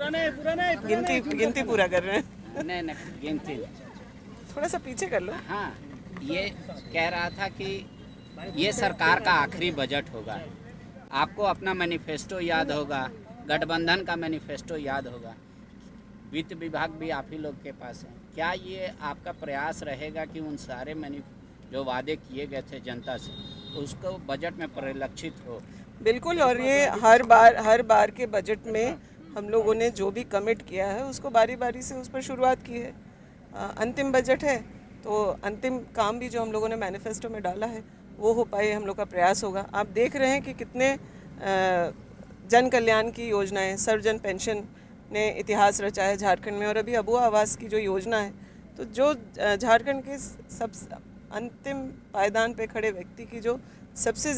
गिनती पूरा कर रहे हैं। नहीं गिनती थोड़ा सा पीछे कर लो। हाँ, ये कह रहा था कि ये सरकार का आखिरी बजट होगा। आपको अपना मैनिफेस्टो याद होगा, गठबंधन का मैनिफेस्टो याद होगा, वित्त विभाग भी आप ही लोग के पास है। क्या ये आपका प्रयास रहेगा कि उन सारे जो वादे किए गए थे जनता से उसको बजट में परिलक्षित हो? बिल्कुल, और ये हर बार के बजट में हम लोगों ने जो भी कमिट किया है उसको बारी बारी से उस पर शुरुआत की है। अंतिम बजट है तो अंतिम काम भी जो हम लोगों ने मैनिफेस्टो में डाला है वो हो पाए, हम लोग का प्रयास होगा। आप देख रहे हैं कि कितने जन कल्याण की योजनाएं, सर्वजन पेंशन ने इतिहास रचा है झारखंड में, और अभी अबुआ आवास की जो योजना है, तो जो झारखंड के सब अंतिम पायदान पे खड़े व्यक्ति की जो सबसे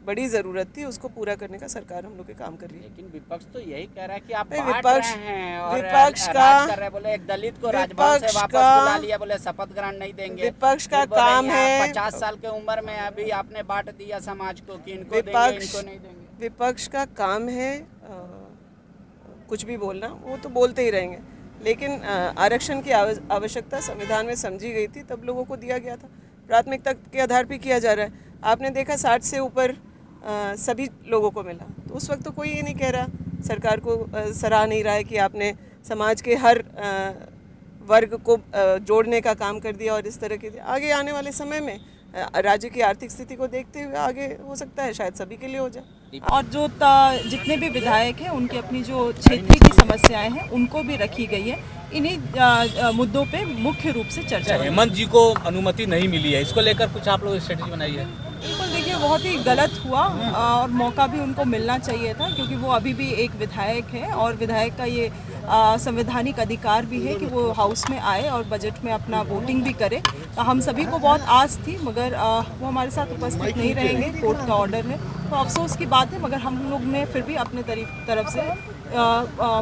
बड़ी ज़रूरत थी उसको पूरा करने का सरकार हम लोग के काम कर रही है। लेकिन विपक्ष तो यही कह रहा है कि आप विपक्ष हैं और विपक्ष का राज कर रहे, बोले एक दलित को राजभवन से वापस बुला लिया, बोले शपथ ग्रहण नहीं देंगे। विपक्ष का काम है, 50 साल के उम्र में अभी आपने बांट दिया समाज को कि इनको देंगे, इनको नहीं देंगे। विपक्ष का काम है कुछ भी बोलना, वो तो बोलते ही रहेंगे, लेकिन आरक्षण की आवश्यकता संविधान में समझी गई थी, तब लोगों को दिया गया था। प्राथमिकता के आधार पर किया जा रहा है। आपने देखा 60 से ऊपर सभी लोगों को मिला, तो उस वक्त तो कोई ये नहीं कह रहा, सरकार को सराह नहीं रहा है कि आपने समाज के हर वर्ग को जोड़ने का काम कर दिया। और इस तरह के आगे आने वाले समय में राज्य की आर्थिक स्थिति को देखते हुए आगे हो सकता है शायद सभी के लिए हो जाए। और जो जितने भी विधायक हैं उनकी अपनी जो क्षेत्रीय की समस्याएं हैं उनको भी रखी गई है। इन्हीं मुद्दों पे मुख्य रूप से चर्चा है। हेमंत जी को अनुमति नहीं मिली है, इसको लेकर कुछ आप लोग स्ट्रेटेजी बनाई है? बिल्कुल, देखिए बहुत ही गलत हुआ और मौका भी उनको मिलना चाहिए था, क्योंकि वो अभी भी एक विधायक है और विधायक का ये संवैधानिक अधिकार भी है कि वो हाउस में आए और बजट में अपना वोटिंग भी करे। तो हम सभी को बहुत आस थी, मगर वो हमारे साथ उपस्थित नहीं रहेंगे, कोर्ट का ऑर्डर है, तो अफसोस की बात है। मगर हम लोग ने फिर भी अपने तरफ से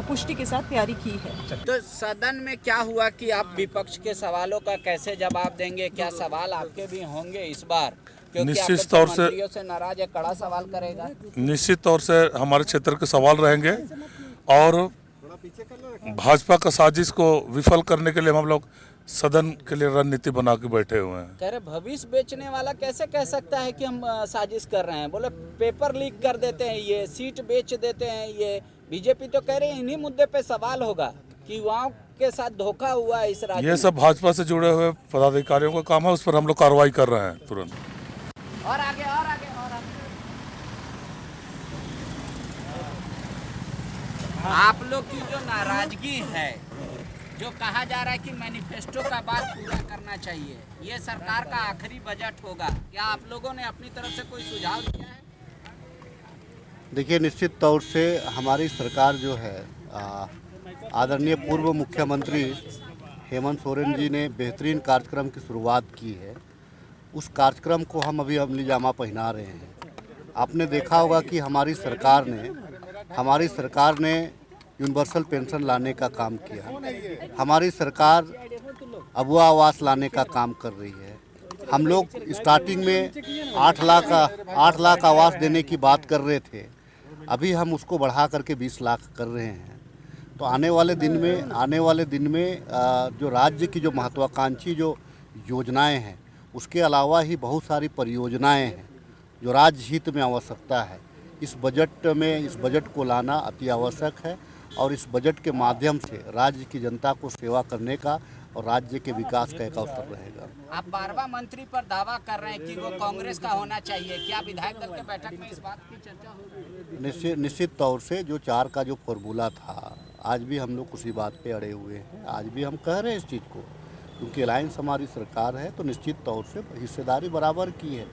पुष्टि के साथ तैयारी की है। तो सदन में क्या हुआ कि आप विपक्ष के सवालों का कैसे जवाब देंगे? क्या सवाल आपके भी होंगे इस बार? निश्चित तौर से नाराज है, कड़ा सवाल करेगा। निश्चित तौर से हमारे क्षेत्र के सवाल रहेंगे और भाजपा का साजिश को विफल करने के लिए हम लोग सदन के लिए रणनीति बना के बैठे हुए हैं। कह रहे भविष्य बेचने वाला कैसे कह सकता है कि हम साजिश कर रहे हैं? बोले पेपर लीक कर देते हैं, ये सीट बेच देते हैं। ये बीजेपी तो कह रहे हैं इन्हीं मुद्दे पे सवाल होगा कि युवाओं के साथ धोखा हुआ है इस राज्य में। ये सब भाजपा से जुड़े हुए पदाधिकारियों का काम है, उस पर हम लोग कार्रवाई कर रहे हैं तुरंत। और आगे और आगे और आगे। आप लोग की जो नाराजगी है, जो कहा जा रहा है कि मैनिफेस्टो का बात पूरा करना चाहिए, ये सरकार का आखिरी बजट होगा, क्या आप लोगों ने अपनी तरफ से कोई सुझाव दिया है? देखिए, निश्चित तौर से हमारी सरकार जो है आदरणीय पूर्व मुख्यमंत्री हेमंत सोरेन जी ने बेहतरीन कार्यक्रम की शुरुआत की है। उस कार्यक्रम को हम अभी अमली जामा पहना रहे हैं। आपने देखा होगा कि हमारी सरकार ने यूनिवर्सल पेंशन लाने का काम किया। हमारी सरकार अबुआ आवास लाने का काम कर रही है। हम लोग स्टार्टिंग में 8 लाख आवास देने की बात कर रहे थे, अभी हम उसको बढ़ा करके 20 लाख कर रहे हैं। तो आने वाले दिन में जो राज्य की जो महत्वाकांक्षी जो योजनाएं हैं, उसके अलावा ही बहुत सारी परियोजनाएं हैं जो राज्य हित में आवश्यकता है। इस बजट को लाना अति आवश्यक है और इस बजट के माध्यम से राज्य की जनता को सेवा करने का और राज्य के विकास का एक अवसर रहेगा। आप 12वां मंत्री पर दावा कर रहे हैं कि वो कांग्रेस का होना चाहिए, क्या विधायक दल के बैठक में इस बात की चर्चा होगी? निश्चित तौर से जो 4 का जो फॉर्मूला था, आज भी हम लोग उसी बात पे अड़े हुए हैं। आज भी हम कह रहे हैं इस चीज़ को, क्योंकि अलायंस हमारी सरकार है तो निश्चित तौर से हिस्सेदारी बराबर की है,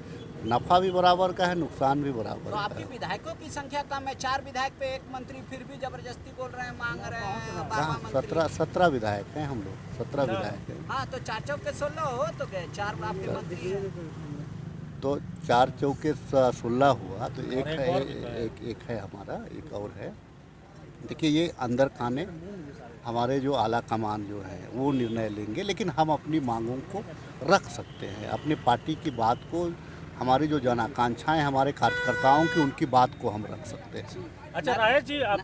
नफा भी बराबर का है, नुकसान भी बराबर तो का आपकी है। विधायकों की संख्या कम है, 4 विधायक पे 1 मंत्री, फिर भी जबरदस्ती बोल रहे हैं, मांग रहे हैं 12वां मंत्री। 17 विधायक हैं हम लोग, 17 विधायक हैं। हाँ, तो 4 चौके 16 हो तो गए, 4 आपके मंत्री हैं। तो 4 चौके 16 हुआ, तो एक है हमारा, एक और है। देखिए, ये अंदर खाने हमारे जो आला कमान जो है वो निर्णय लेंगे, लेकिन हम अपनी मांगों को रख सकते हैं, अपनी पार्टी की बात को, हमारी जो जन आकांक्षाएँ हमारे कार्यकर्ताओं की, उनकी बात को हम रख सकते हैं। अच्छा राय जी, आप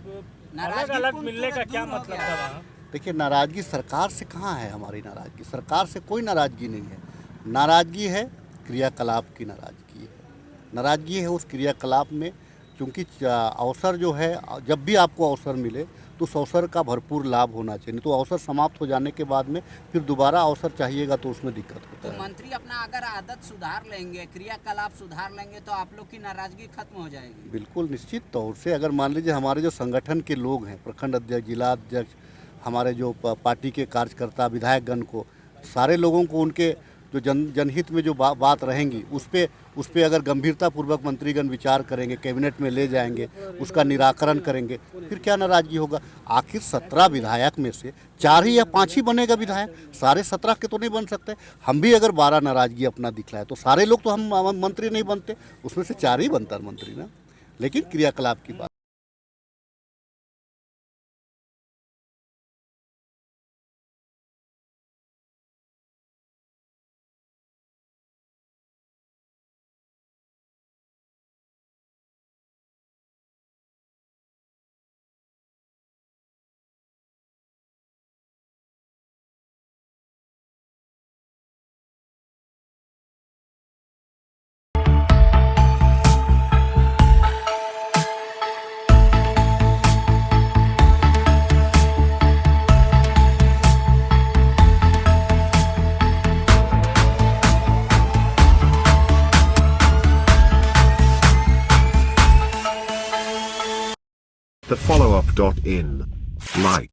नाराजगी मिलने का क्या मतलब था? देखिए, नाराज़गी सरकार से कहाँ है? हमारी नाराज़गी सरकार से कोई नाराज़गी नहीं है। नाराज़गी है क्रियाकलाप की नाराज़गी है। नाराज़गी है उस क्रियाकलाप में, क्योंकि अवसर जो है, जब भी आपको अवसर मिले तो उस अवसर का भरपूर लाभ होना चाहिए। नहीं तो अवसर समाप्त हो जाने के बाद में फिर दोबारा अवसर चाहिएगा तो उसमें दिक्कत होता है। तो मंत्री अपना अगर आदत सुधार लेंगे, क्रियाकलाप सुधार लेंगे, तो आप लोग की नाराजगी खत्म हो जाएगी। बिल्कुल निश्चित तौर से। अगर मान लीजिए हमारे जो संगठन के लोग हैं, प्रखंड अध्यक्ष, जिला अध्यक्ष, हमारे जो पार्टी के कार्यकर्ता, विधायकगण को, सारे लोगों को उनके जो जनहित में जो बात रहेंगी उस पे अगर गंभीरतापूर्वक मंत्रीगण विचार करेंगे, कैबिनेट में ले जाएंगे, उसका निराकरण करेंगे, फिर क्या नाराज़गी होगा? आखिर 17 विधायक में से 4 ही या 5 ही बनेगा विधायक, सारे 17 के तो नहीं बन सकते। हम भी अगर 12 नाराज़गी अपना दिखलाए तो सारे लोग तो हम मंत्री नहीं बनते, उसमें से 4 ही बनता है मंत्री ना। लेकिन क्रियाकलाप की बात। The follow-up.in. Like.